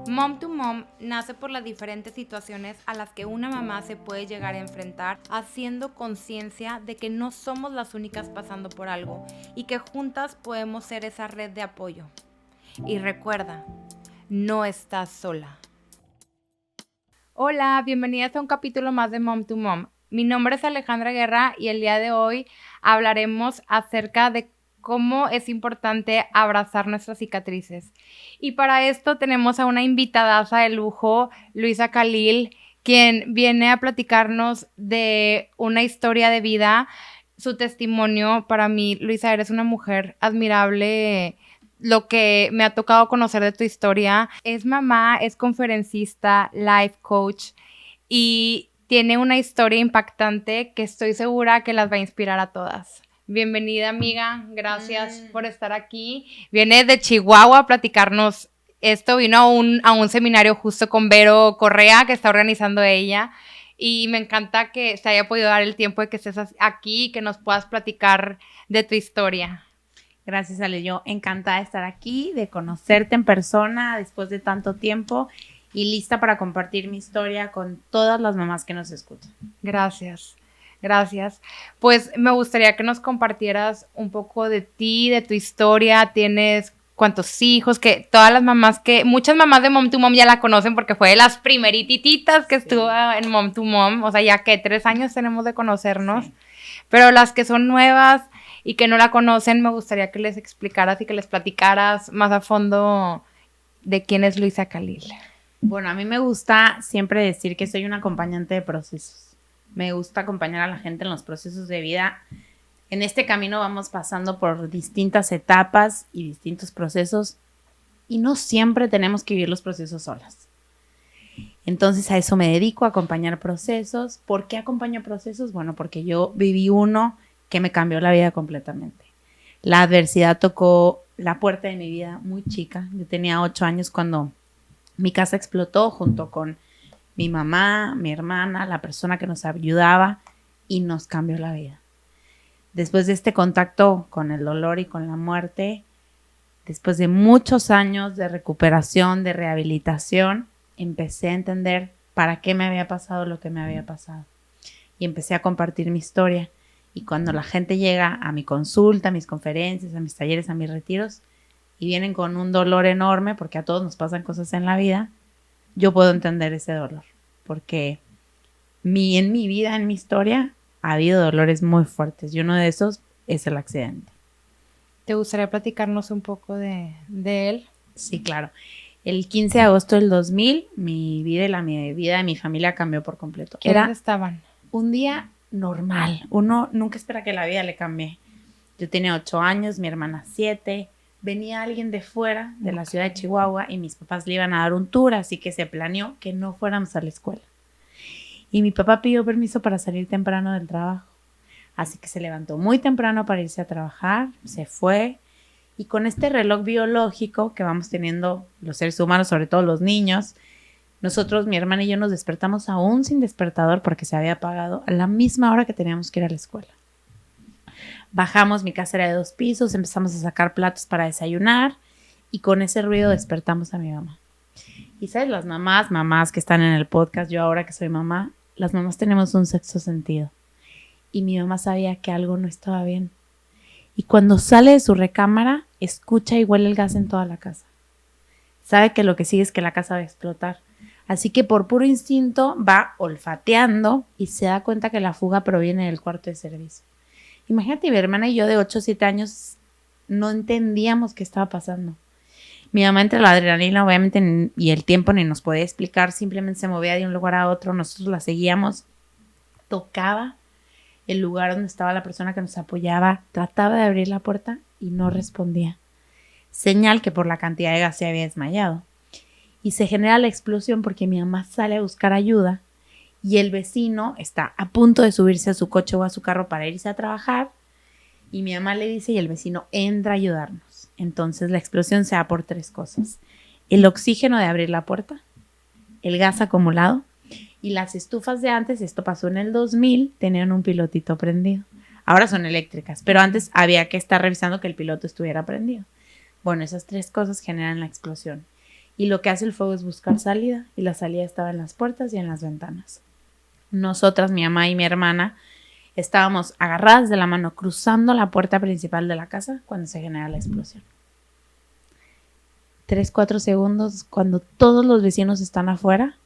Mom to Mom nace por las diferentes situaciones a las que una mamá se puede llegar a enfrentar, haciendo conciencia de que no somos las únicas pasando por algo y que juntas podemos ser esa red de apoyo. Y recuerda, no estás sola. Hola, bienvenidas a un capítulo más de Mom to Mom. Mi nombre es Alejandra Guerra y el día de hoy hablaremos acerca de cómo es importante abrazar nuestras cicatrices. Y para esto tenemos a una invitadaza de lujo, Luisa Khalil, quien viene a platicarnos de una historia de vida, su testimonio. Para mí, Luisa, eres una mujer admirable. Lo que me ha tocado conocer de tu historia, es mamá, es conferencista, life coach y tiene una historia impactante que estoy segura que las va a inspirar a todas. Bienvenida, amiga, gracias por estar aquí. Viene de Chihuahua a platicarnos esto, vino a un seminario justo con Vero Correa que está organizando ella y me encanta que se haya podido dar el tiempo de que estés aquí y que nos puedas platicar de tu historia. Gracias, Ale. Yo encantada de estar aquí, de conocerte en persona después de tanto tiempo y lista para compartir mi historia con todas las mamás que nos escuchan. Gracias, gracias. Pues me gustaría que nos compartieras un poco de ti, de tu historia. ¿Tienes cuántos hijos? Que todas las mamás muchas mamás de Mom to Mom ya la conocen porque fue de las primerititas que estuvo en Mom to Mom. O sea, ya que 3 años tenemos de conocernos. Sí. Pero las que son nuevas y que no la conocen, me gustaría que les explicaras y que les platicaras más a fondo de quién es Luisa Khalil. Bueno, a mí me gusta siempre decir que soy una acompañante de procesos. Me gusta acompañar a la gente en los procesos de vida. En este camino vamos pasando por distintas etapas y distintos procesos y no siempre tenemos que vivir los procesos solas. Entonces a eso me dedico, a acompañar procesos. ¿Por qué acompaño procesos? Bueno, porque yo viví uno que me cambió la vida completamente. La adversidad tocó la puerta de mi vida muy chica. Yo tenía 8 años cuando mi casa explotó junto con mi mamá, mi hermana, la persona que nos ayudaba y nos cambió la vida. Después de este contacto con el dolor y con la muerte, después de muchos años de recuperación, de rehabilitación, empecé a entender para qué me había pasado lo que me había pasado. Y empecé a compartir mi historia. Y cuando la gente llega a mi consulta, a mis conferencias, a mis talleres, a mis retiros, y vienen con un dolor enorme, porque a todos nos pasan cosas en la vida, yo puedo entender ese dolor. Porque en mi vida, en mi historia, ha habido dolores muy fuertes. Y uno de esos es el accidente. ¿Te gustaría platicarnos un poco de él? Sí, claro. El 15 de agosto del 2000, mi vida y la vida de mi familia cambió por completo. ¿Quiénes estaban? Un día normal. Uno nunca espera que la vida le cambie. Yo tenía 8 años, mi hermana 7. Venía alguien de fuera, de la ciudad de Chihuahua, y mis papás le iban a dar un tour, así que se planeó que no fuéramos a la escuela. Y mi papá pidió permiso para salir temprano del trabajo. Así que se levantó muy temprano para irse a trabajar, se fue. Y con este reloj biológico que vamos teniendo los seres humanos, sobre todo los niños, nosotros, mi hermana y yo, nos despertamos aún sin despertador porque se había apagado a la misma hora que teníamos que ir a la escuela. Bajamos, mi casa era de 2 pisos, empezamos a sacar platos para desayunar y con ese ruido despertamos a mi mamá. Y sabes, las mamás que están en el podcast, yo ahora que soy mamá, las mamás tenemos un sexto sentido. Y mi mamá sabía que algo no estaba bien. Y cuando sale de su recámara, escucha y huele el gas en toda la casa. Sabe que lo que sigue es que la casa va a explotar. Así que por puro instinto va olfateando y se da cuenta que la fuga proviene del cuarto de servicio. Imagínate, mi hermana y yo de 8 o 7 años no entendíamos qué estaba pasando. Mi mamá, entre la adrenalina obviamente y el tiempo, ni nos podía explicar, simplemente se movía de un lugar a otro, nosotros la seguíamos, tocaba el lugar donde estaba la persona que nos apoyaba, trataba de abrir la puerta y no respondía. Señal que por la cantidad de gas se había desmayado. Y se genera la explosión porque mi mamá sale a buscar ayuda y el vecino está a punto de subirse a su coche o a su carro para irse a trabajar y mi mamá le dice y el vecino entra a ayudarnos. Entonces la explosión se da por 3 cosas. El oxígeno de abrir la puerta, el gas acumulado y las estufas de antes, esto pasó en el 2000, tenían un pilotito prendido. Ahora son eléctricas, pero antes había que estar revisando que el piloto estuviera prendido. Bueno, esas 3 cosas generan la explosión. Y lo que hace el fuego es buscar salida, y la salida estaba en las puertas y en las ventanas. Nosotras, mi mamá y mi hermana, estábamos agarradas de la mano cruzando la puerta principal de la casa cuando se genera la explosión. 3-4 segundos cuando todos los vecinos están afuera,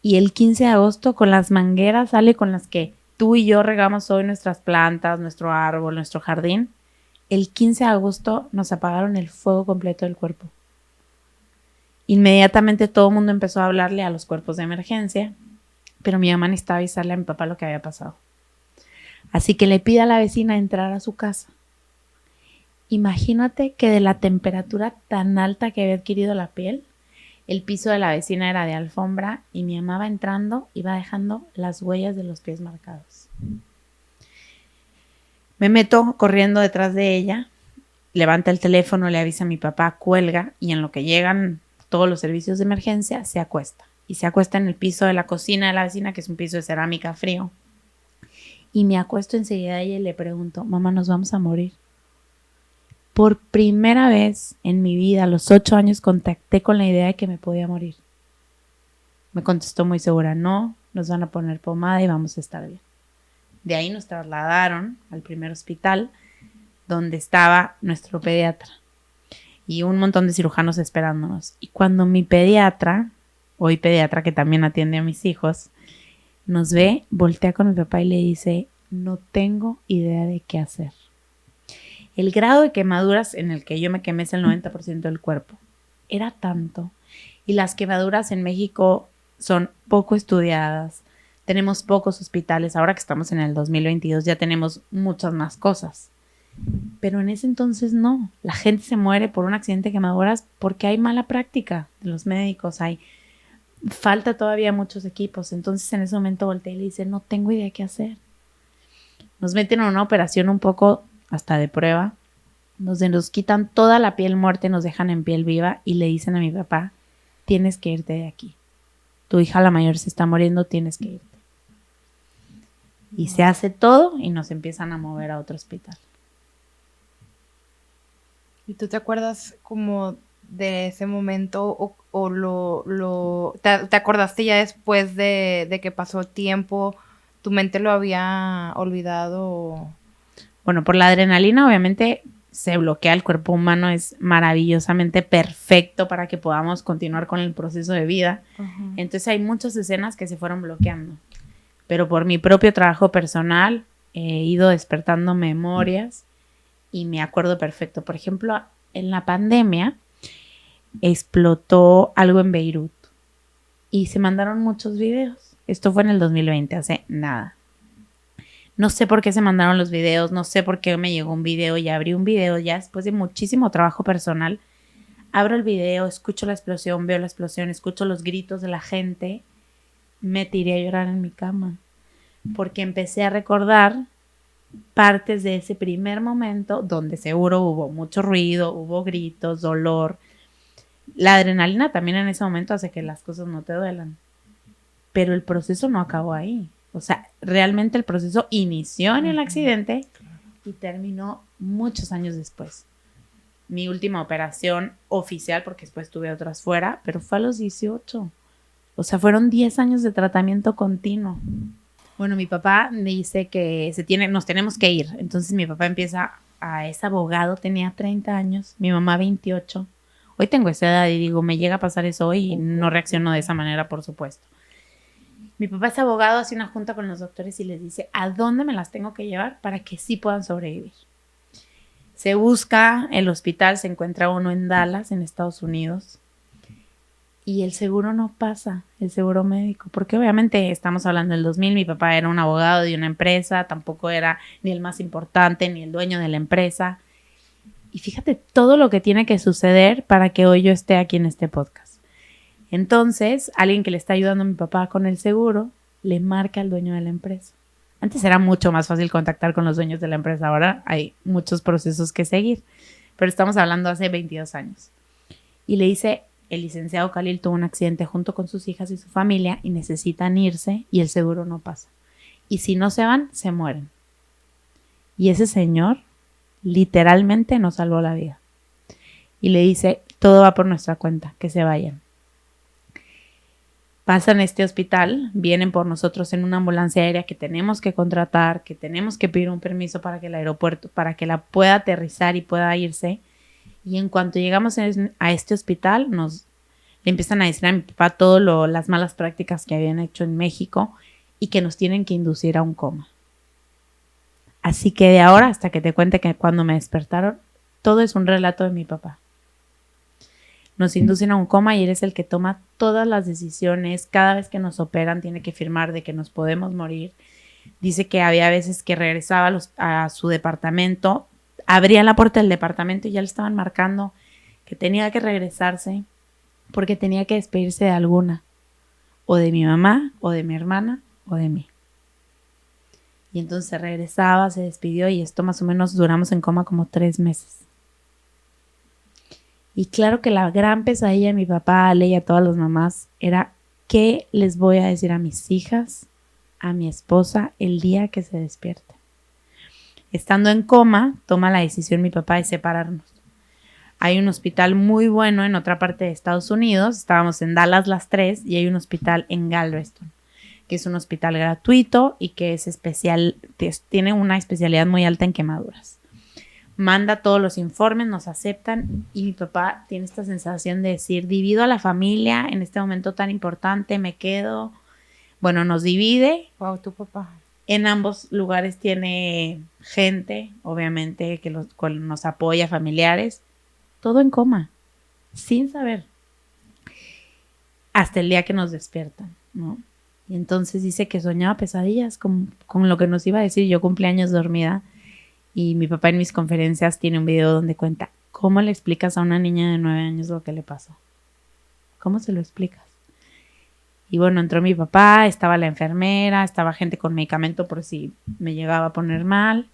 y el 15 de agosto con las mangueras sale con las que tú y yo regamos hoy nuestras plantas, nuestro árbol, nuestro jardín. El 15 de agosto nos apagaron el fuego completo del cuerpo. Inmediatamente todo el mundo empezó a hablarle a los cuerpos de emergencia, pero mi mamá necesitaba avisarle a mi papá lo que había pasado. Así que le pide a la vecina entrar a su casa. Imagínate que de la temperatura tan alta que había adquirido la piel, el piso de la vecina era de alfombra y mi mamá va entrando y va dejando las huellas de los pies marcados. Me meto corriendo detrás de ella, levanta el teléfono, le avisa a mi papá, cuelga, y en lo que llegan todos los servicios de emergencia se acuesta. Y se acuesta en el piso de la cocina de la vecina, que es un piso de cerámica frío. Y me acuesto enseguida a ella y le pregunto, mamá, ¿nos vamos a morir? Por primera vez en mi vida, a los 8 años, contacté con la idea de que me podía morir. Me contestó muy segura, no, nos van a poner pomada y vamos a estar bien. De ahí nos trasladaron al primer hospital, donde estaba nuestro pediatra y un montón de cirujanos esperándonos. Y cuando mi pediatra, hoy pediatra que también atiende a mis hijos, nos ve, voltea con mi papá y le dice, no tengo idea de qué hacer. El grado de quemaduras en el que yo me quemé es el 90% del cuerpo. Era tanto. Y las quemaduras en México son poco estudiadas. Tenemos pocos hospitales. Ahora que estamos en el 2022 ya tenemos muchas más cosas. Pero en ese entonces no. La gente se muere por un accidente de quemaduras porque hay mala práctica de los médicos. Falta todavía muchos equipos. Entonces en ese momento volteé y le dice, no tengo idea qué hacer. Nos meten a una operación un poco hasta de prueba, donde nos quitan toda la piel muerta y nos dejan en piel viva y le dicen a mi papá, tienes que irte de aquí. Tu hija la mayor se está muriendo, tienes que irte. Y se hace todo y nos empiezan a mover a otro hospital. ¿Y tú te acuerdas como de ese momento te acordaste ya después de que pasó tiempo, tu mente lo había olvidado? Bueno, por la adrenalina obviamente se bloquea el cuerpo humano, es maravillosamente perfecto para que podamos continuar con el proceso de vida. Uh-huh. Entonces hay muchas escenas que se fueron bloqueando. Pero por mi propio trabajo personal he ido despertando memorias y me acuerdo perfecto. Por ejemplo, en la pandemia explotó algo en Beirut y se mandaron muchos videos. Esto fue en el 2020, hace nada. No sé por qué se mandaron los videos, no sé por qué me llegó un video y abrí un video ya después de muchísimo trabajo personal. Abro el video, escucho la explosión, veo la explosión, escucho los gritos de la gente. Me tiré a llorar en mi cama porque empecé a recordar partes de ese primer momento donde seguro hubo mucho ruido, hubo gritos, dolor. La adrenalina también en ese momento hace que las cosas no te duelan. Pero el proceso no acabó ahí. O sea, realmente el proceso inició en el accidente y terminó muchos años después. Mi última operación oficial, porque después tuve otras fuera, pero fue a los 18. O sea, fueron 10 años de tratamiento continuo. Bueno, mi papá me dice que nos tenemos que ir. Entonces mi papá es abogado, tenía 30 años, mi mamá 28. Hoy tengo esa edad y digo, me llega a pasar eso hoy y no reacciono de esa manera, por supuesto. Mi papá es abogado, hace una junta con los doctores y les dice ¿a dónde me las tengo que llevar para que sí puedan sobrevivir? Se busca el hospital, se encuentra uno en Dallas, en Estados Unidos, y el seguro no pasa, el seguro médico, porque obviamente estamos hablando del 2000, mi papá era un abogado de una empresa, tampoco era ni el más importante ni el dueño de la empresa. Y fíjate todo lo que tiene que suceder para que hoy yo esté aquí en este podcast. Entonces, alguien que le está ayudando a mi papá con el seguro, le marca al dueño de la empresa. Antes era mucho más fácil contactar con los dueños de la empresa, ahora hay muchos procesos que seguir, pero estamos hablando hace 22 años. Y le dice, el licenciado Khalil tuvo un accidente junto con sus hijas y su familia y necesitan irse y el seguro no pasa. Y si no se van, se mueren. Y ese señor literalmente nos salvó la vida. Y le dice, todo va por nuestra cuenta, que se vayan. Pasan este hospital, vienen por nosotros en una ambulancia aérea que tenemos que contratar, que tenemos que pedir un permiso para que el aeropuerto, para que la pueda aterrizar y pueda irse. Y en cuanto llegamos a este hospital, le empiezan a decir a mi papá todas las malas prácticas que habían hecho en México y que nos tienen que inducir a un coma. Así que de ahora hasta que te cuente que cuando me despertaron, todo es un relato de mi papá. Nos inducen a un coma y él es el que toma todas las decisiones. Cada vez que nos operan tiene que firmar de que nos podemos morir. Dice que había veces que regresaba a su departamento, abría la puerta del departamento y ya le estaban marcando que tenía que regresarse porque tenía que despedirse de alguna, o de mi mamá, o de mi hermana, o de mí. Y entonces se regresaba, se despidió y esto más o menos duramos en coma como 3 meses. Y claro que la gran pesadilla de mi papá, Ale y a todas las mamás era ¿qué les voy a decir a mis hijas, a mi esposa el día que se despierte? Estando en coma, toma la decisión mi papá de separarnos. Hay un hospital muy bueno en otra parte de Estados Unidos, estábamos en Dallas las 3 y hay un hospital en Galveston, que es un hospital gratuito y que es especial, tiene una especialidad muy alta en quemaduras. Manda todos los informes, nos aceptan y mi papá tiene esta sensación de decir, divido a la familia en este momento tan importante, me quedo. Bueno, nos divide. Wow, tu papá. En ambos lugares tiene gente, obviamente, que nos apoya, familiares. Todo en coma, sin saber. Hasta el día que nos despiertan, ¿no? Y entonces dice que soñaba pesadillas con lo que nos iba a decir. Yo cumplí años dormida. Y mi papá en mis conferencias tiene un video donde cuenta cómo le explicas a una niña de 9 años lo que le pasó. ¿Cómo se lo explicas? Y bueno, entró mi papá, estaba la enfermera, estaba gente con medicamento por si me llegaba a poner mal.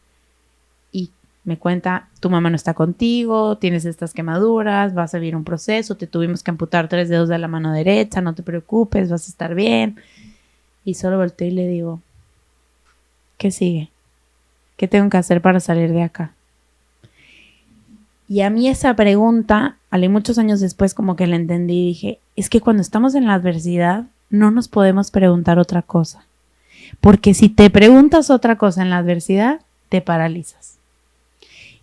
Y me cuenta, tu mamá no está contigo, tienes estas quemaduras, vas a vivir un proceso, te tuvimos que amputar 3 dedos de la mano derecha, no te preocupes, vas a estar bien. Y solo volteé y le digo, ¿qué sigue? ¿Qué tengo que hacer para salir de acá? Y a mí esa pregunta, muchos años después como que la entendí y dije, es que cuando estamos en la adversidad no nos podemos preguntar otra cosa. Porque si te preguntas otra cosa en la adversidad, te paralizas.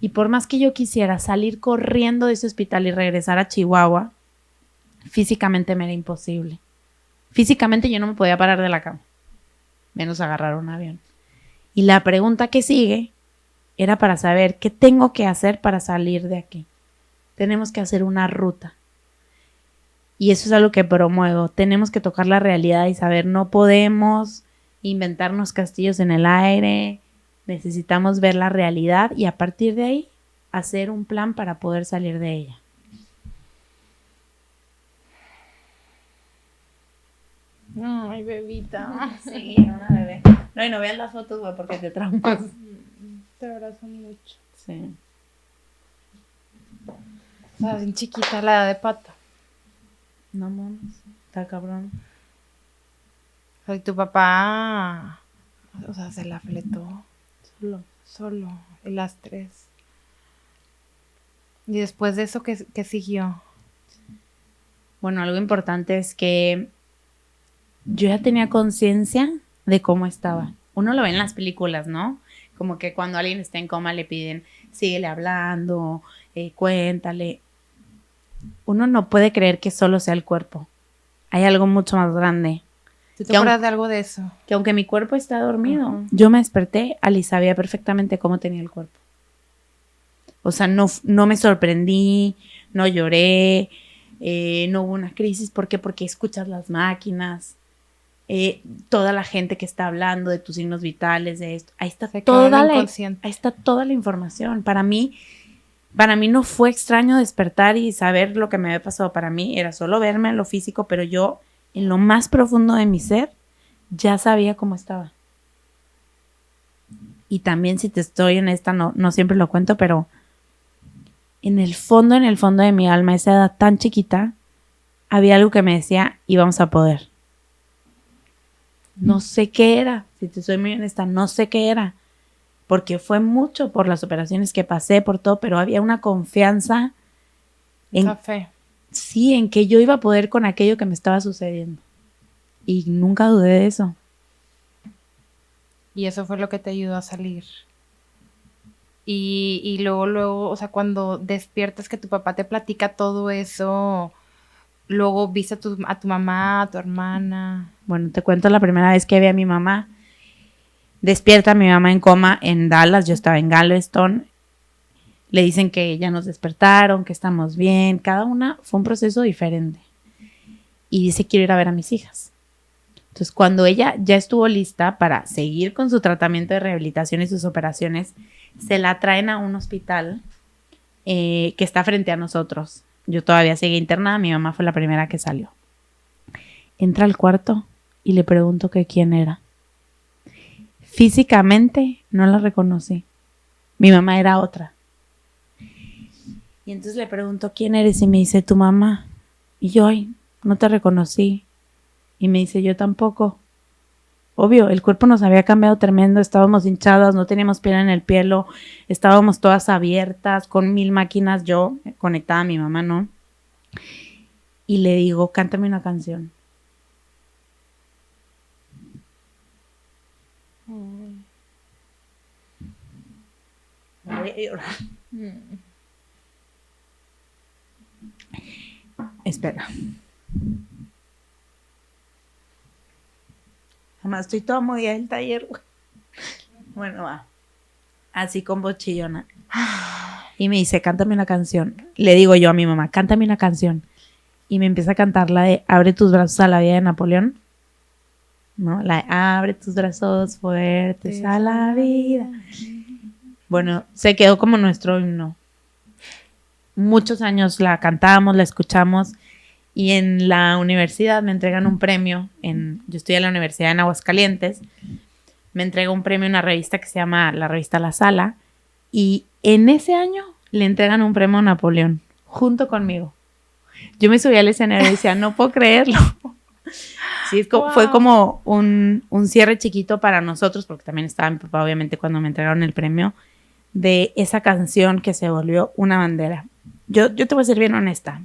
Y por más que yo quisiera salir corriendo de ese hospital y regresar a Chihuahua, físicamente me era imposible. Físicamente yo no me podía parar de la cama, menos agarrar un avión. Y la pregunta que sigue era para saber qué tengo que hacer para salir de aquí. Tenemos que hacer una ruta. Y eso es algo que promuevo. Tenemos que tocar la realidad y saber, no podemos inventarnos castillos en el aire. Necesitamos ver la realidad y a partir de ahí hacer un plan para poder salir de ella. Ay, bebita. Sí, una bebé. No, y no veas las fotos, güey, porque te traumas. Te abrazo mucho. Sí. Está bien chiquita la edad de Pata. No mames, está cabrón. Ay, tu papá, o sea, se la fletó. Solo, y las 3. Y después de eso, ¿qué siguió? Bueno, algo importante es que yo ya tenía conciencia de cómo estaba. Uno lo ve en las películas, ¿no? Como que cuando alguien está en coma le piden, síguele hablando, cuéntale. Uno no puede creer que solo sea el cuerpo. Hay algo mucho más grande. ¿Tú te acuerdas de algo de eso? Que aunque mi cuerpo está dormido, yo me desperté, Ali sabía perfectamente cómo tenía el cuerpo. O sea, no me sorprendí, no lloré, no hubo una crisis. ¿Por qué? Porque escuchas las máquinas, toda la gente que está hablando de tus signos vitales, de esto. Ahí está toda la información. Para mí no fue extraño despertar y saber lo que me había pasado. Para mí era solo verme en lo físico, pero yo, en lo más profundo de mi ser, ya sabía cómo estaba. Y también, si te estoy honesta, no siempre lo cuento, pero en el fondo de mi alma, esa edad tan chiquita, había algo que me decía, íbamos a poder. No sé qué era, si te soy muy honesta, no sé qué era, porque fue mucho por las operaciones que pasé, por todo, pero había una confianza esa fe. sí, en que yo iba a poder con aquello que me estaba sucediendo. Y nunca dudé de eso. Y eso fue lo que te ayudó a salir. Y luego, o sea, cuando despiertas que tu papá te platica todo eso, luego viste a tu mamá, a tu hermana. Bueno, te cuento la primera vez que vi a mi mamá. Despierta mi mamá en coma en Dallas, yo estaba en Galveston. Le dicen que ya nos despertaron, que estamos bien. Cada una fue un proceso diferente. Y dice, quiero ir a ver a mis hijas. Entonces, cuando ella ya estuvo lista para seguir con su tratamiento de rehabilitación y sus operaciones, se la traen a un hospital que está frente a nosotros. Yo todavía seguía internada, mi mamá fue la primera que salió. Entra al cuarto y le pregunto que quién era. Físicamente no la reconocí. Mi mamá era otra. Y entonces le pregunto, ¿quién eres? Y me dice, tu mamá. Y yo, ay, no te reconocí. Y me dice, yo tampoco. Obvio, el cuerpo nos había cambiado tremendo, estábamos hinchadas, no teníamos piel en el pelo, estábamos todas abiertas, con 1000 máquinas, yo conectada a mi mamá, ¿no? Y le digo, cántame una canción. Voy a llorar. Espera. Además, estoy toda movida del taller, güey. Bueno, va. Así con voz chillona. Y me dice, cántame una canción. Le digo yo a mi mamá, cántame una canción. Y me empieza a cantar la de Abre tus brazos a la vida de Napoleón. ¿No? La de Abre tus brazos fuertes a la vida. Bueno, se quedó como nuestro himno. Muchos años la cantamos, la escuchamos. Y en la universidad me entregan un premio. Yo estoy en la universidad en Aguascalientes. Me entrega un premio en una revista que se llama la revista La Sala. Y en ese año le entregan un premio a Napoleón, junto conmigo. Yo me subí al escenario y decía, no puedo creerlo. Sí, wow. Fue como un cierre chiquito para nosotros, porque también estaba mi papá, obviamente, cuando me entregaron el premio, de esa canción que se volvió una bandera. Yo te voy a ser bien honesta.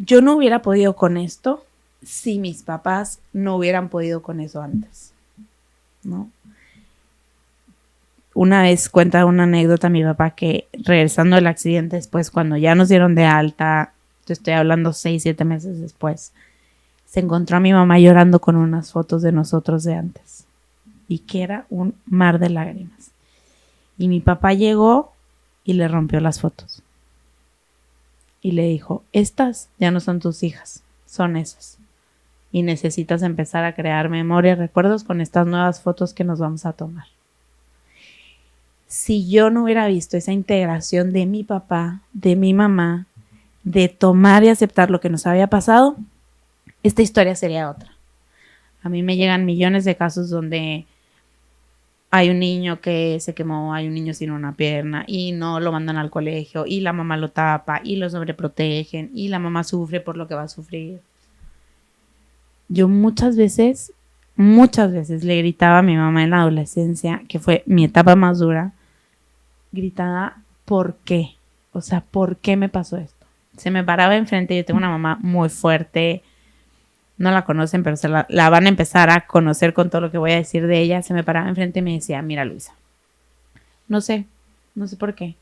Yo no hubiera podido con esto si mis papás no hubieran podido con eso antes, ¿no? Una vez cuenta una anécdota mi papá que regresando del accidente después, cuando ya nos dieron de alta, te estoy hablando 6, 7 meses después, se encontró a mi mamá llorando con unas fotos de nosotros de antes y que era un mar de lágrimas. Y mi papá llegó y le rompió las fotos. Y le dijo, estas ya no son tus hijas, son esas. Y necesitas empezar a crear memoria y recuerdos con estas nuevas fotos que nos vamos a tomar. Si yo no hubiera visto esa integración de mi papá, de mi mamá, de tomar y aceptar lo que nos había pasado, esta historia sería otra. A mí me llegan millones de casos donde hay un niño que se quemó, hay un niño sin una pierna y no lo mandan al colegio y la mamá lo tapa y lo sobreprotegen y la mamá sufre por lo que va a sufrir. Yo muchas veces le gritaba a mi mamá en la adolescencia, que fue mi etapa más dura, gritaba, ¿por qué? O sea, ¿por qué me pasó esto? Se me paraba enfrente, yo tengo una mamá muy fuerte, no la conocen, pero la van a empezar a conocer con todo lo que voy a decir de ella. Se me paraba enfrente y me decía, mira Luisa, no sé por qué.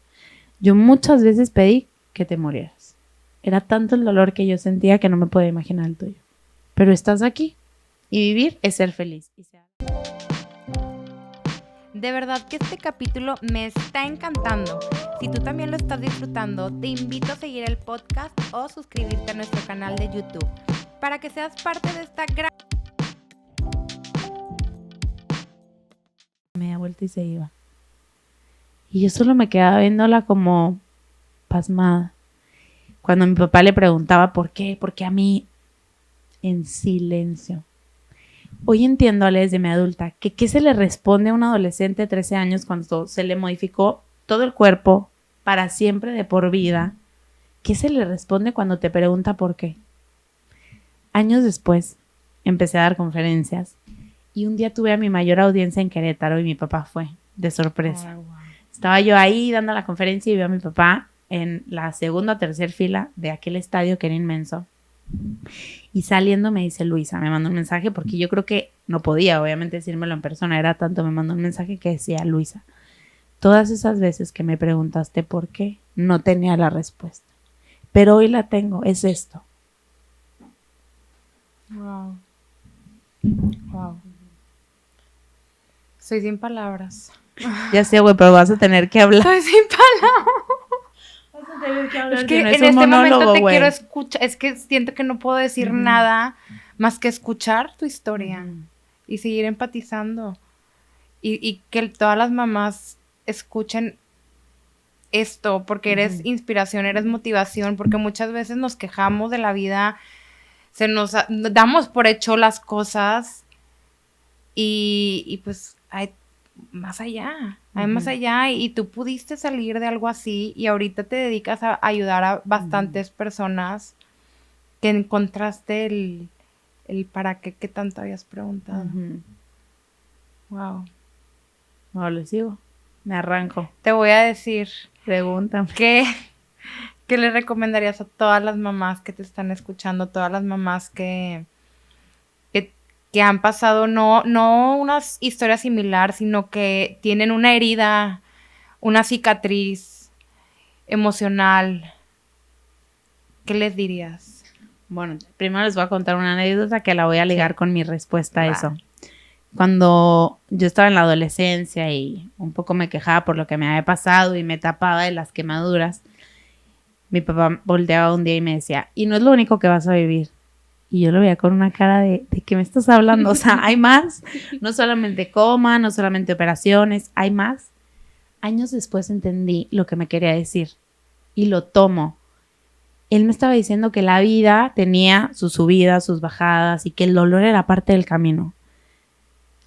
Yo muchas veces pedí que te murieras. Era tanto el dolor que yo sentía que no me podía imaginar el tuyo. Pero estás aquí y vivir es ser feliz. De verdad que este capítulo me está encantando. Si tú también lo estás disfrutando, te invito a seguir el podcast o suscribirte a nuestro canal de YouTube para que seas parte de esta gran... Me da vuelta y se iba. Y yo solo me quedaba viéndola como pasmada. Cuando mi papá le preguntaba por qué a mí, en silencio. Hoy entiendo, Ale, desde mi adulta, que qué se le responde a un adolescente de 13 años cuando se le modificó todo el cuerpo para siempre, de por vida. ¿Qué se le responde cuando te pregunta por qué? Años después, empecé a dar conferencias y un día tuve a mi mayor audiencia en Querétaro y mi papá fue, de sorpresa. Oh, wow. Estaba yo ahí dando la conferencia y veo a mi papá en la segunda o tercera fila de aquel estadio que era inmenso. Y saliendo me dice Luisa, me mandó un mensaje porque yo creo que no podía obviamente decírmelo en persona, era tanto, me mandó un mensaje que decía: Luisa, todas esas veces que me preguntaste por qué, no tenía la respuesta, pero hoy la tengo, es esto. Wow. Wow. Soy sin palabras. Ya sé, güey, pero vas a tener que hablar. Soy sin palabras. Vas a tener que hablar. Es que no en es un este monólogo, momento te güey. quiero escuchar. Es que siento que no puedo decir nada más que escuchar tu historia y seguir empatizando. Y que todas las mamás escuchen esto, porque eres inspiración, eres motivación, porque muchas veces nos quejamos de la vida, damos por hecho las cosas y pues hay más allá, y tú pudiste salir de algo así y ahorita te dedicas a ayudar a bastantes personas que encontraste el para qué que tanto habías preguntado. Wow. No, les digo, me arranco. Te voy a decir, Pregúntame. ¿qué le recomendarías a todas las mamás que te están escuchando, todas las mamás que han pasado no una historia similar, sino que tienen una herida, una cicatriz emocional? ¿Qué les dirías? Bueno, primero les voy a contar una anécdota que la voy a ligar con mi respuesta a eso. Cuando yo estaba en la adolescencia y un poco me quejaba por lo que me había pasado y me tapaba de las quemaduras, mi papá volteaba un día y me decía: y no es lo único que vas a vivir. Y yo lo veía con una cara de ¿qué me estás hablando? O sea, hay más. No solamente coma, no solamente operaciones, hay más. Años después entendí lo que me quería decir y lo tomo. Él me estaba diciendo que la vida tenía sus subidas, sus bajadas y que el dolor era parte del camino.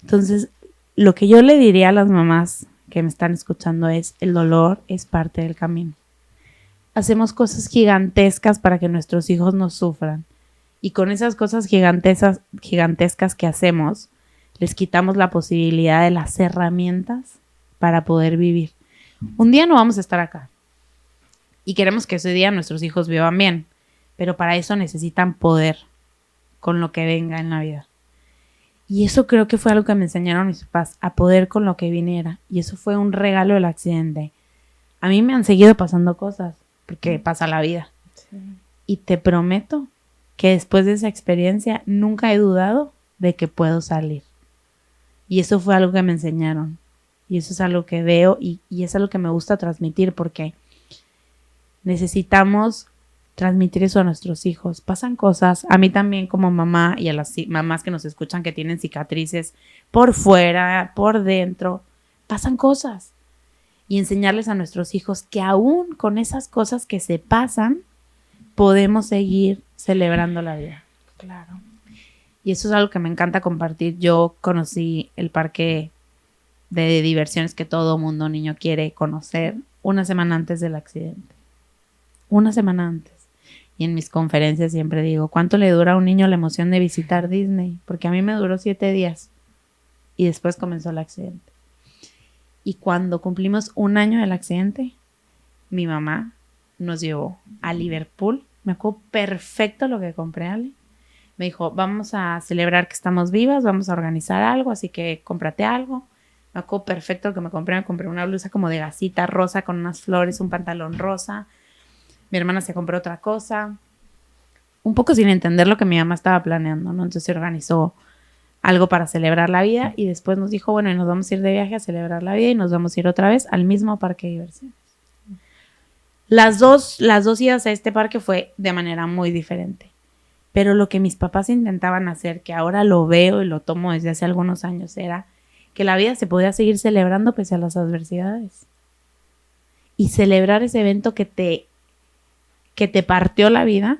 Entonces, lo que yo le diría a las mamás que me están escuchando es: el dolor es parte del camino. Hacemos cosas gigantescas para que nuestros hijos no sufran. Y con esas cosas gigantescas que hacemos, les quitamos la posibilidad de las herramientas para poder vivir. Un día no vamos a estar acá. Y queremos que ese día nuestros hijos vivan bien. Pero para eso necesitan poder con lo que venga en la vida. Y eso creo que fue algo que me enseñaron mis papás, a poder con lo que viniera. Y eso fue un regalo del accidente. A mí me han seguido pasando cosas, porque pasa la vida. Sí. Y te prometo que después de esa experiencia nunca he dudado de que puedo salir. Y eso fue algo que me enseñaron. Y eso es algo que veo y es algo que me gusta transmitir, porque necesitamos transmitir eso a nuestros hijos. Pasan cosas, a mí también como mamá y a las mamás que nos escuchan que tienen cicatrices por fuera, por dentro, pasan cosas. Y enseñarles a nuestros hijos que aún con esas cosas que se pasan, podemos seguir celebrando la vida. Claro. Y eso es algo que me encanta compartir. Yo conocí el parque de diversiones que todo mundo niño quiere conocer una semana antes del accidente. Una semana antes. Y en mis conferencias siempre digo: ¿cuánto le dura a un niño la emoción de visitar Disney? Porque a mí me duró 7 días. Y después comenzó el accidente. Y cuando cumplimos 1 año del accidente, mi mamá nos llevó a Liverpool. Me acuerdo perfecto lo que compré, Ale. Me dijo: vamos a celebrar que estamos vivas, vamos a organizar algo, así que cómprate algo. Me acuerdo perfecto lo que me compré una blusa como de gasita rosa con unas flores, un pantalón rosa. Mi hermana se compró otra cosa. Un poco sin entender lo que mi mamá estaba planeando, ¿no? Entonces se organizó algo para celebrar la vida y después nos dijo: bueno, y nos vamos a ir de viaje a celebrar la vida y nos vamos a ir otra vez al mismo parque de diversiones. Las dos idas a este parque fue de manera muy diferente. Pero lo que mis papás intentaban hacer, que ahora lo veo y lo tomo desde hace algunos años, era que la vida se podía seguir celebrando pese a las adversidades. Y celebrar ese evento que te partió la vida,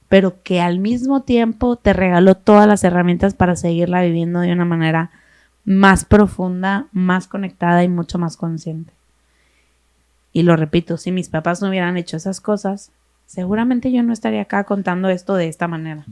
pero que al mismo tiempo te regaló todas las herramientas para seguirla viviendo de una manera más profunda, más conectada y mucho más consciente. Y lo repito, si mis papás no hubieran hecho esas cosas, seguramente yo no estaría acá contando esto de esta manera.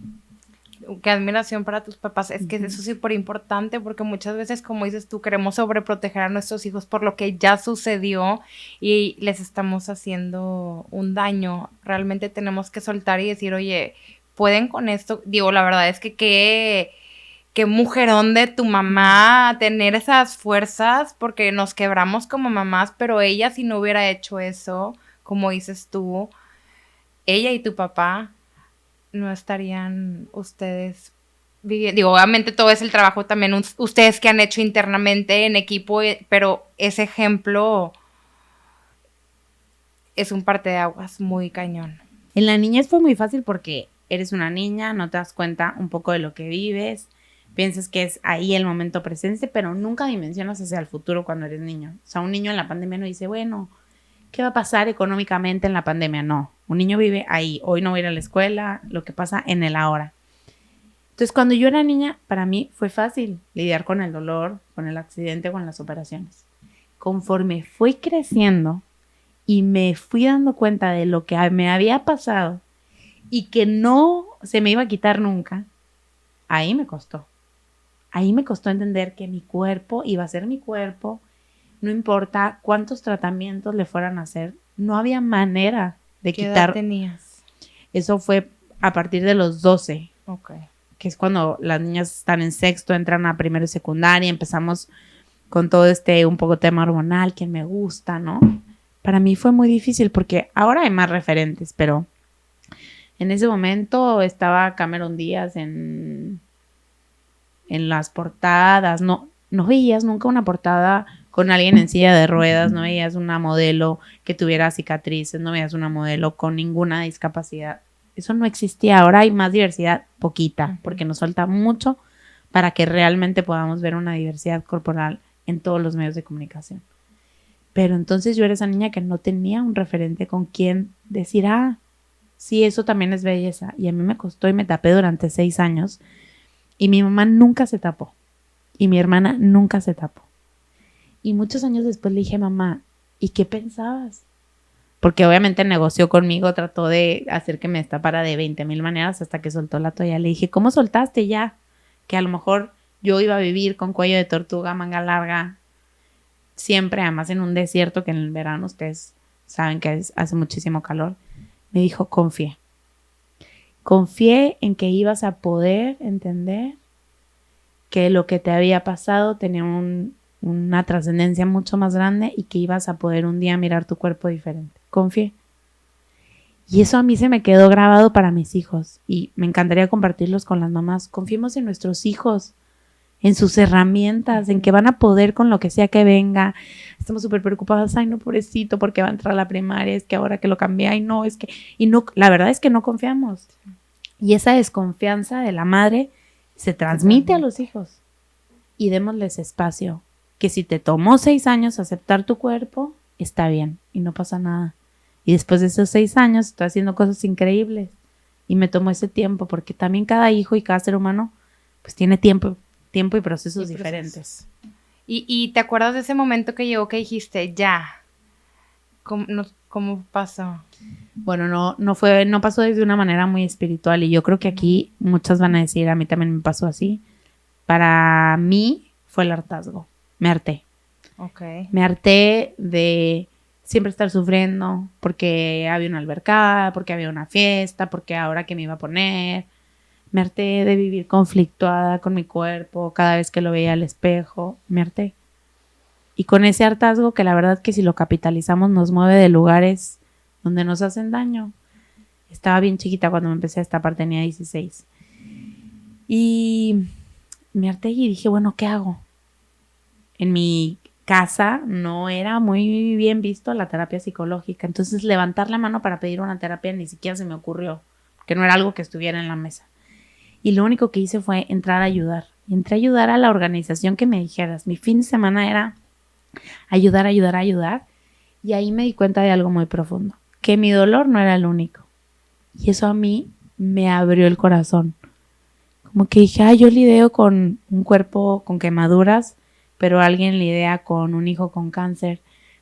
qué admiración para tus papás. Es que eso es súper importante porque muchas veces, como dices tú, queremos sobreproteger a nuestros hijos por lo que ya sucedió y les estamos haciendo un daño. Realmente tenemos que soltar y decir, oye, pueden con esto. Digo, la verdad es que qué mujerón de tu mamá tener esas fuerzas, porque nos quebramos como mamás, pero ella, si no hubiera hecho eso, como dices tú, ella y tu papá no estarían ustedes viviendo. Digo, obviamente todo es el trabajo también ustedes que han hecho internamente en equipo, pero ese ejemplo es un parteaguas muy cañón. En la niñez fue muy fácil porque eres una niña, no te das cuenta un poco de lo que vives, piensas que es ahí el momento presente, pero nunca dimensionas hacia el futuro cuando eres niño. O sea, un niño en la pandemia no dice, bueno, ¿qué va a pasar económicamente en la pandemia? No, un niño vive ahí, hoy no voy a ir a la escuela, lo que pasa en el ahora. Entonces, cuando yo era niña, para mí fue fácil lidiar con el dolor, con el accidente, con las operaciones. Conforme fui creciendo y me fui dando cuenta de lo que me había pasado y que no se me iba a quitar nunca, ahí me costó. Ahí me costó entender que mi cuerpo iba a ser mi cuerpo, no importa cuántos tratamientos le fueran a hacer, no había manera de ¿Qué quitar. edad tenías? Eso fue a partir de los 12. Ok. Que es cuando las niñas están en sexto, entran a primero y secundaria, empezamos con todo un poco tema hormonal, quién me gusta, ¿no? Para mí fue muy difícil porque ahora hay más referentes, pero en ese momento estaba Cameron Díaz en las portadas, no veías nunca una portada con alguien en silla de ruedas, no veías una modelo que tuviera cicatrices, no veías una modelo con ninguna discapacidad. Eso no existía. Ahora hay más diversidad, poquita, porque nos falta mucho para que realmente podamos ver una diversidad corporal en todos los medios de comunicación. Pero entonces yo era esa niña que no tenía un referente con quien decir, sí, eso también es belleza. Y a mí me costó y me tapé durante 6 años. Y mi mamá nunca se tapó. Y mi hermana nunca se tapó. Y muchos años después le dije, mamá, ¿y qué pensabas? Porque obviamente negoció conmigo, trató de hacer que me destapara de 20,000 maneras hasta que soltó la toalla. Le dije, ¿cómo soltaste ya? Que a lo mejor yo iba a vivir con cuello de tortuga, manga larga, siempre, además en un desierto que en el verano ustedes saben que hace muchísimo calor. Me dijo, confié en que ibas a poder entender que lo que te había pasado tenía una trascendencia mucho más grande y que ibas a poder un día mirar tu cuerpo diferente. Confié. Y eso a mí se me quedó grabado para mis hijos y me encantaría compartirlos con las mamás. Confiemos en nuestros hijos, en sus herramientas, en que van a poder con lo que sea que venga. Estamos súper preocupadas, ay no, pobrecito, porque va a entrar a la primaria, es que ahora que lo cambié, ay no, es que... Y no, la verdad es que no confiamos. Y esa desconfianza de la madre se transmite a los hijos. Y démosles espacio, que si te tomó 6 años aceptar tu cuerpo, está bien y no pasa nada. Y después de esos 6 años estoy haciendo cosas increíbles. Y me tomó ese tiempo, porque también cada hijo y cada ser humano pues tiene tiempo y procesos diferentes. ¿Y te acuerdas de ese momento que llegó que dijiste, ya? ¿Cómo pasó? Bueno, no pasó de una manera muy espiritual. Y yo creo que aquí muchas van a decir, a mí también me pasó así. Para mí fue el hartazgo. Me harté. Okay. Me harté de siempre estar sufriendo porque había una albercada, porque había una fiesta, porque ahora que me iba a poner. Me harté de vivir conflictuada con mi cuerpo cada vez que lo veía al espejo. Me harté. Y con ese hartazgo que la verdad que si lo capitalizamos nos mueve de lugares donde nos hacen daño. Estaba bien chiquita cuando me empecé esta parte, tenía 16. Y me harté y dije, bueno, ¿qué hago? En mi casa no era muy bien visto la terapia psicológica. Entonces levantar la mano para pedir una terapia ni siquiera se me ocurrió, que no era algo que estuviera en la mesa. Y lo único que hice fue entrar a ayudar. Y entré a ayudar a la organización que me dijeras. Mi fin de semana era ayudar. Y ahí me di cuenta de algo muy profundo. Que mi dolor no era el único. Y eso a mí me abrió el corazón. Como que dije, yo lidio con un cuerpo con quemaduras, pero alguien lidia con un hijo con cáncer,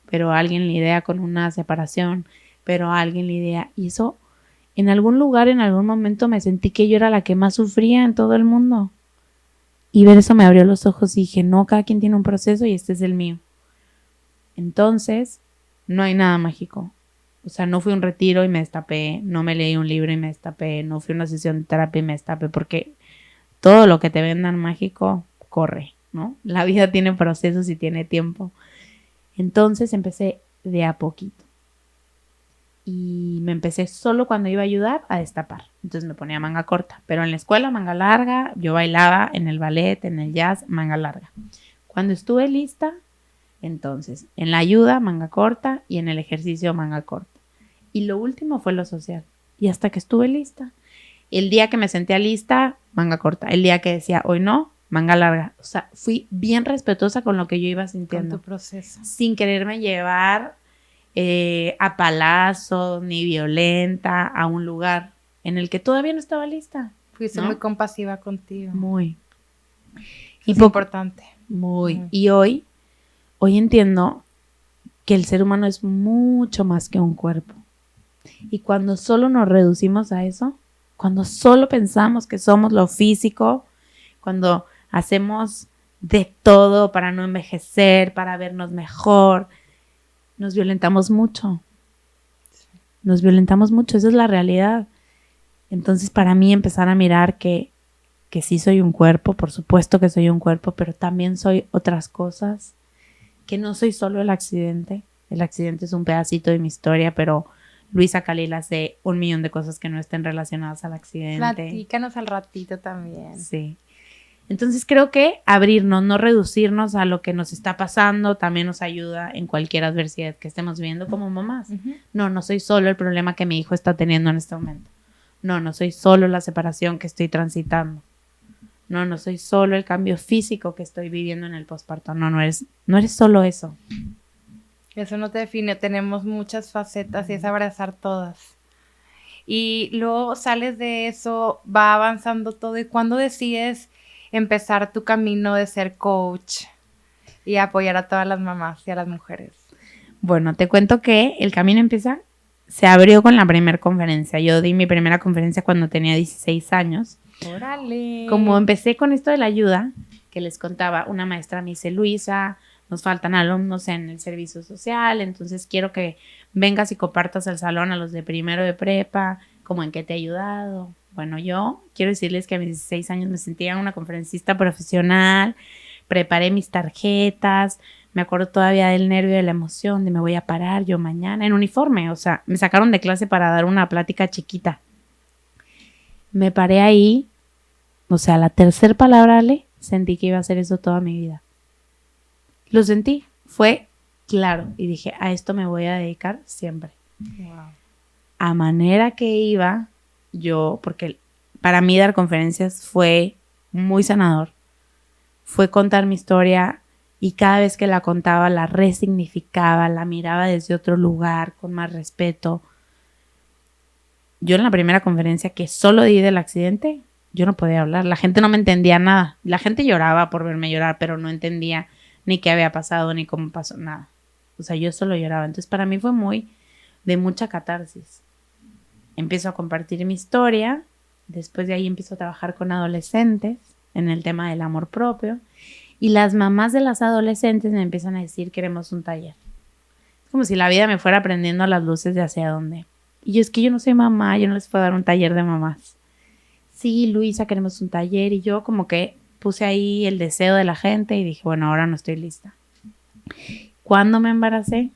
pero alguien lidia con una separación, pero alguien lidia... Y eso en algún lugar, en algún momento me sentí que yo era la que más sufría en todo el mundo. Y ver eso me abrió los ojos y dije, no, cada quien tiene un proceso y este es el mío. Entonces, no hay nada mágico. O sea, no fui a un retiro y me destapé, no me leí un libro y me destapé, no fui a una sesión de terapia y me destapé, porque todo lo que te vendan mágico corre, ¿no? La vida tiene procesos y tiene tiempo. Entonces empecé de a poquito. Y me empecé solo cuando iba a ayudar a destapar. Entonces me ponía manga corta, pero en la escuela manga larga, yo bailaba en el ballet, en el jazz, manga larga. Cuando estuve lista, entonces en la ayuda manga corta y en el ejercicio manga corta. Y lo último fue lo social. Y hasta que estuve lista. El día que me sentía lista, manga corta. El día que decía hoy no, manga larga. O sea, fui bien respetuosa con lo que yo iba sintiendo. Con tu proceso. Sin quererme llevar a palazos ni violenta a un lugar en el que todavía no estaba lista. Fuiste ¿no? muy compasiva contigo. Muy. Y es importante. Muy. Y hoy entiendo que el ser humano es mucho más que un cuerpo. Y cuando solo nos reducimos a eso, cuando solo pensamos que somos lo físico, cuando hacemos de todo para no envejecer, para vernos mejor, nos violentamos mucho. Nos violentamos mucho, esa es la realidad. Entonces, para mí, empezar a mirar que sí soy un cuerpo, por supuesto que soy un cuerpo, pero también soy otras cosas, que no soy solo el accidente. El accidente es un pedacito de mi historia, pero Luisa Khalil hace 1,000,000 de cosas que no estén relacionadas al accidente. Platícanos al ratito también. Sí. Entonces creo que abrirnos, no reducirnos a lo que nos está pasando, también nos ayuda en cualquier adversidad que estemos viviendo como mamás. No soy solo el problema que mi hijo está teniendo en este momento. No soy solo la separación que estoy transitando. No soy solo el cambio físico que estoy viviendo en el posparto. No eres solo eso. Eso no te define, tenemos muchas facetas y es abrazar todas. Y luego sales de eso, va avanzando todo. ¿Y cuándo decides empezar tu camino de ser coach y apoyar a todas las mamás y a las mujeres? Bueno, te cuento que el camino se abrió con la primera conferencia. Yo di mi primera conferencia cuando tenía 16 años. ¡Órale! Como empecé con esto de la ayuda, que les contaba, una maestra me dice, Luisa, nos faltan alumnos en el servicio social, entonces quiero que vengas y compartas al salón a los de primero de prepa, como en qué te he ayudado. Bueno, yo quiero decirles que a mis 16 años me sentía una conferencista profesional, preparé mis tarjetas, me acuerdo todavía del nervio, de la emoción, de me voy a parar yo mañana en uniforme, o sea, me sacaron de clase para dar una plática chiquita. Me paré ahí, o sea, la tercera palabra, sentí que iba a hacer eso toda mi vida. Lo sentí, fue claro, y dije, a esto me voy a dedicar siempre. Wow. A manera que iba, yo, porque para mí dar conferencias fue muy sanador, fue contar mi historia y cada vez que la contaba la resignificaba, la miraba desde otro lugar, con más respeto. Yo en la primera conferencia que solo di del accidente, yo no podía hablar, la gente no me entendía nada, la gente lloraba por verme llorar, pero no entendía ni qué había pasado, ni cómo pasó, nada. O sea, yo solo lloraba. Entonces, para mí fue de mucha catarsis. Empiezo a compartir mi historia. Después de ahí empiezo a trabajar con adolescentes en el tema del amor propio. Y las mamás de las adolescentes me empiezan a decir, queremos un taller. Es como si la vida me fuera prendiendo las luces de hacia dónde. Y yo, es que yo no soy mamá, yo no les puedo dar un taller de mamás. Sí, Luisa, queremos un taller. Y yo como que puse ahí el deseo de la gente y dije, bueno, ahora no estoy lista. Cuando me embaracé,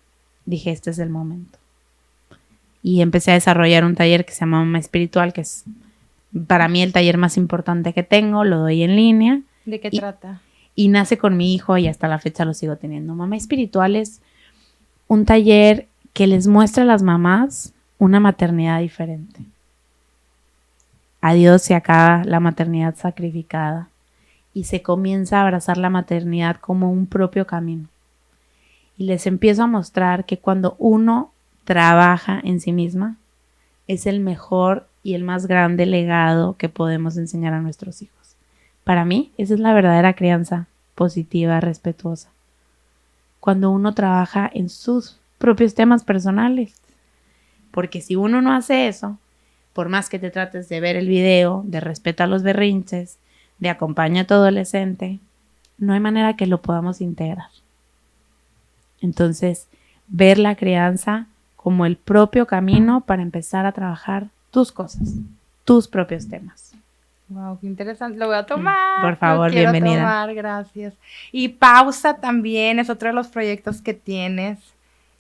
dije, este es el momento. Y empecé a desarrollar un taller que se llama Mamá Espiritual, que es para mí el taller más importante que tengo, lo doy en línea. ¿De qué trata? Y nace con mi hijo y hasta la fecha lo sigo teniendo. Mamá Espiritual es un taller que les muestra a las mamás una maternidad diferente. Adiós, se acaba la maternidad sacrificada. Y se comienza a abrazar la maternidad como un propio camino. Y les empiezo a mostrar que cuando uno trabaja en sí misma, es el mejor y el más grande legado que podemos enseñar a nuestros hijos. Para mí, esa es la verdadera crianza positiva, respetuosa. Cuando uno trabaja en sus propios temas personales. Porque si uno no hace eso, por más que te trates de ver el video, de respeto a los berrinches, de acompaña a tu adolescente, no hay manera que lo podamos integrar. Entonces, ver la crianza como el propio camino para empezar a trabajar tus cosas, tus propios temas. Wow, qué interesante. Lo voy a tomar. Por favor, lo quiero bienvenida. Tomar, gracias. Y Pausa también es otro de los proyectos que tienes.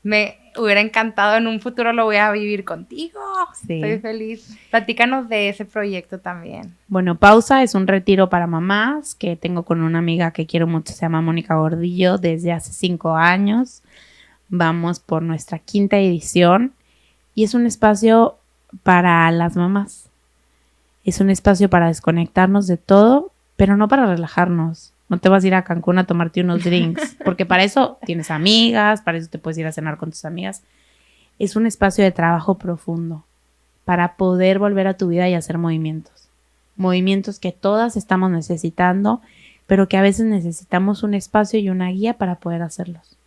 Me hubiera encantado en un futuro lo voy a vivir contigo. Sí. Estoy feliz. Platícanos de ese proyecto también. Bueno, Pausa es un retiro para mamás que tengo con una amiga que quiero mucho, se llama Mónica Gordillo, desde hace 5 años. Vamos por nuestra 5ª edición y es un espacio para las mamás. Es un espacio para desconectarnos de todo, pero no para relajarnos. No te vas a ir a Cancún a tomarte unos drinks, porque para eso tienes amigas, para eso te puedes ir a cenar con tus amigas. Es un espacio de trabajo profundo para poder volver a tu vida y hacer movimientos. Movimientos que todas estamos necesitando, pero que a veces necesitamos un espacio y una guía para poder hacerlos.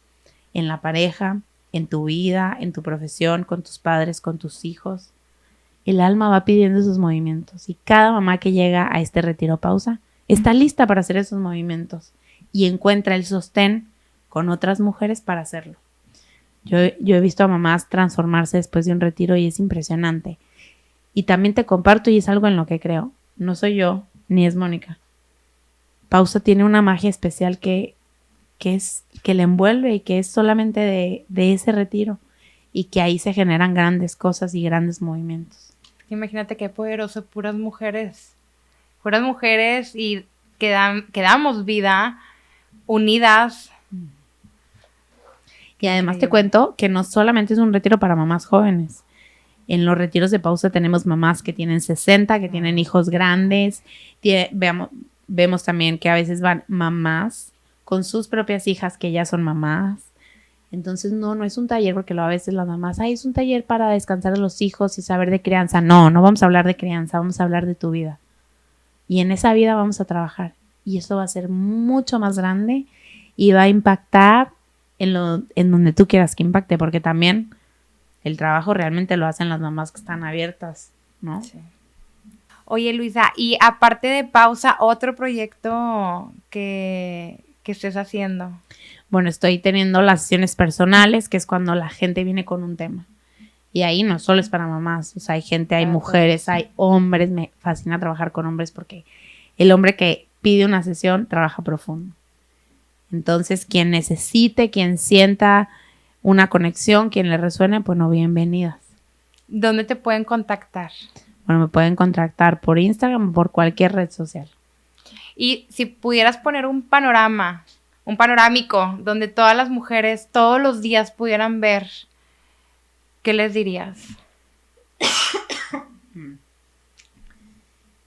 En la pareja, en tu vida, en tu profesión, con tus padres, con tus hijos. El alma va pidiendo esos movimientos y cada mamá que llega a este retiro Pausa está lista para hacer esos movimientos y encuentra el sostén con otras mujeres para hacerlo. Yo he visto a mamás transformarse después de un retiro y es impresionante. Y también te comparto, y es algo en lo que creo. No soy yo, ni es Mónica. Pausa tiene una magia especial que le envuelve y que es solamente de ese retiro y que ahí se generan grandes cosas y grandes movimientos. Imagínate qué poderoso, puras mujeres y que damos vida unidas. Y además te cuento que no solamente es un retiro para mamás jóvenes. En los retiros de Pausa tenemos mamás que tienen 60, que tienen hijos grandes. Vemos también que a veces van mamás con sus propias hijas que ya son mamás. Entonces no es un taller porque a veces las mamás, es un taller para descansar a los hijos y saber de crianza. No vamos a hablar de crianza, vamos a hablar de tu vida. Y en esa vida vamos a trabajar. Y eso va a ser mucho más grande y va a impactar en donde tú quieras que impacte, porque también el trabajo realmente lo hacen las mamás que están abiertas, ¿no? Sí. Oye, Luisa, y aparte de Pausa, otro proyecto que estés haciendo. Bueno, estoy teniendo las sesiones personales, que es cuando la gente viene con un tema. Y ahí no solo es para mamás, o sea, hay gente, hay mujeres, hay hombres. Me fascina trabajar con hombres porque el hombre que pide una sesión trabaja profundo. Entonces, quien necesite, quien sienta una conexión, quien le resuene, pues no, bienvenidas. ¿Dónde te pueden contactar? Bueno, me pueden contactar por Instagram o por cualquier red social. Y si pudieras poner un panorámico, donde todas las mujeres todos los días pudieran ver, ¿qué les dirías?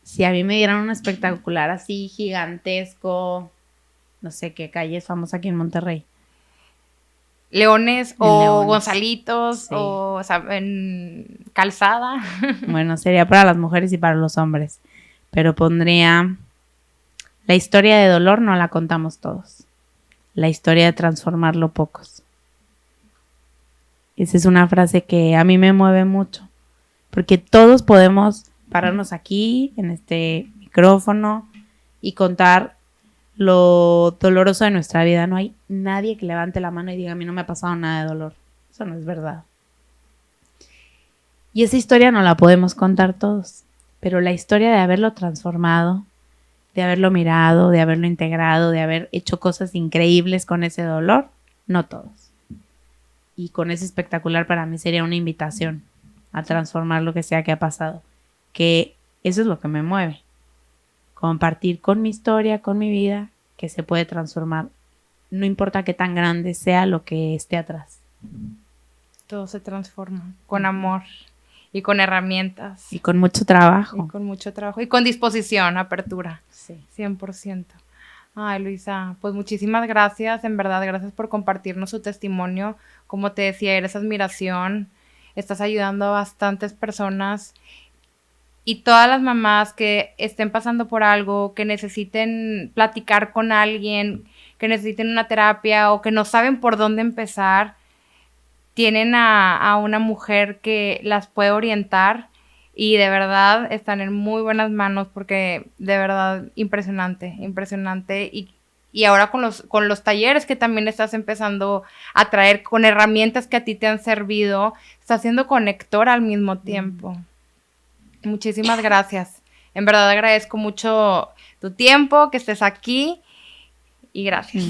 Si a mí me dieran un espectacular así gigantesco, no sé qué calle es famosa aquí en Monterrey. Leones Gonzalitos, sí. o sea, en Calzada. Bueno, sería para las mujeres y para los hombres. Pero pondría: la historia de dolor no la contamos todos. La historia de transformarlo pocos. Esa es una frase que a mí me mueve mucho. Porque todos podemos pararnos aquí, en este micrófono, y contar lo doloroso de nuestra vida. No hay nadie que levante la mano y diga: a mí no me ha pasado nada de dolor. Eso no es verdad. Y esa historia no la podemos contar todos. Pero la historia de haberlo transformado, de haberlo mirado, de haberlo integrado, de haber hecho cosas increíbles con ese dolor, no todos. Y con ese espectacular para mí sería una invitación a transformar lo que sea que ha pasado. Que eso es lo que me mueve. Compartir con mi historia, con mi vida, que se puede transformar. No importa qué tan grande sea lo que esté atrás. Todo se transforma con amor y con herramientas. Y con mucho trabajo. Y con mucho trabajo. Y con disposición, apertura. Sí. 100%. Ay, Luisa, pues muchísimas gracias. En verdad, gracias por compartirnos su testimonio. Como te decía, eres admiración. Estás ayudando a bastantes personas. Y todas las mamás que estén pasando por algo, que necesiten platicar con alguien, que necesiten una terapia o que no saben por dónde empezar, tienen a una mujer que las puede orientar y de verdad están en muy buenas manos porque de verdad impresionante y ahora con los talleres que también estás empezando a traer, con herramientas que a ti te han servido, estás siendo conector al mismo tiempo. Muchísimas gracias. En verdad agradezco mucho tu tiempo, que estés aquí y gracias.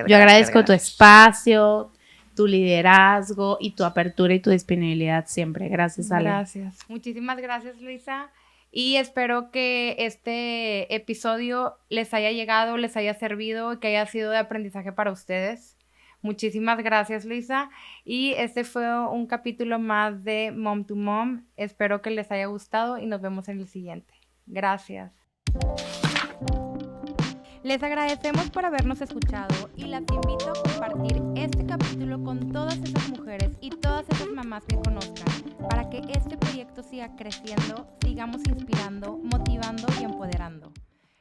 Yo agradezco tu espacio, tu liderazgo y tu apertura y tu disponibilidad siempre. Gracias, Ale. Gracias. Muchísimas gracias, Luisa. Y espero que este episodio les haya llegado, les haya servido y que haya sido de aprendizaje para ustedes. Muchísimas gracias, Luisa. Y este fue un capítulo más de Mom to Mom. Espero que les haya gustado y nos vemos en el siguiente. Gracias. Les agradecemos por habernos escuchado y las invito a compartir este capítulo con todas esas mujeres y todas esas mamás que conozcan para que este proyecto siga creciendo, sigamos inspirando, motivando y empoderando.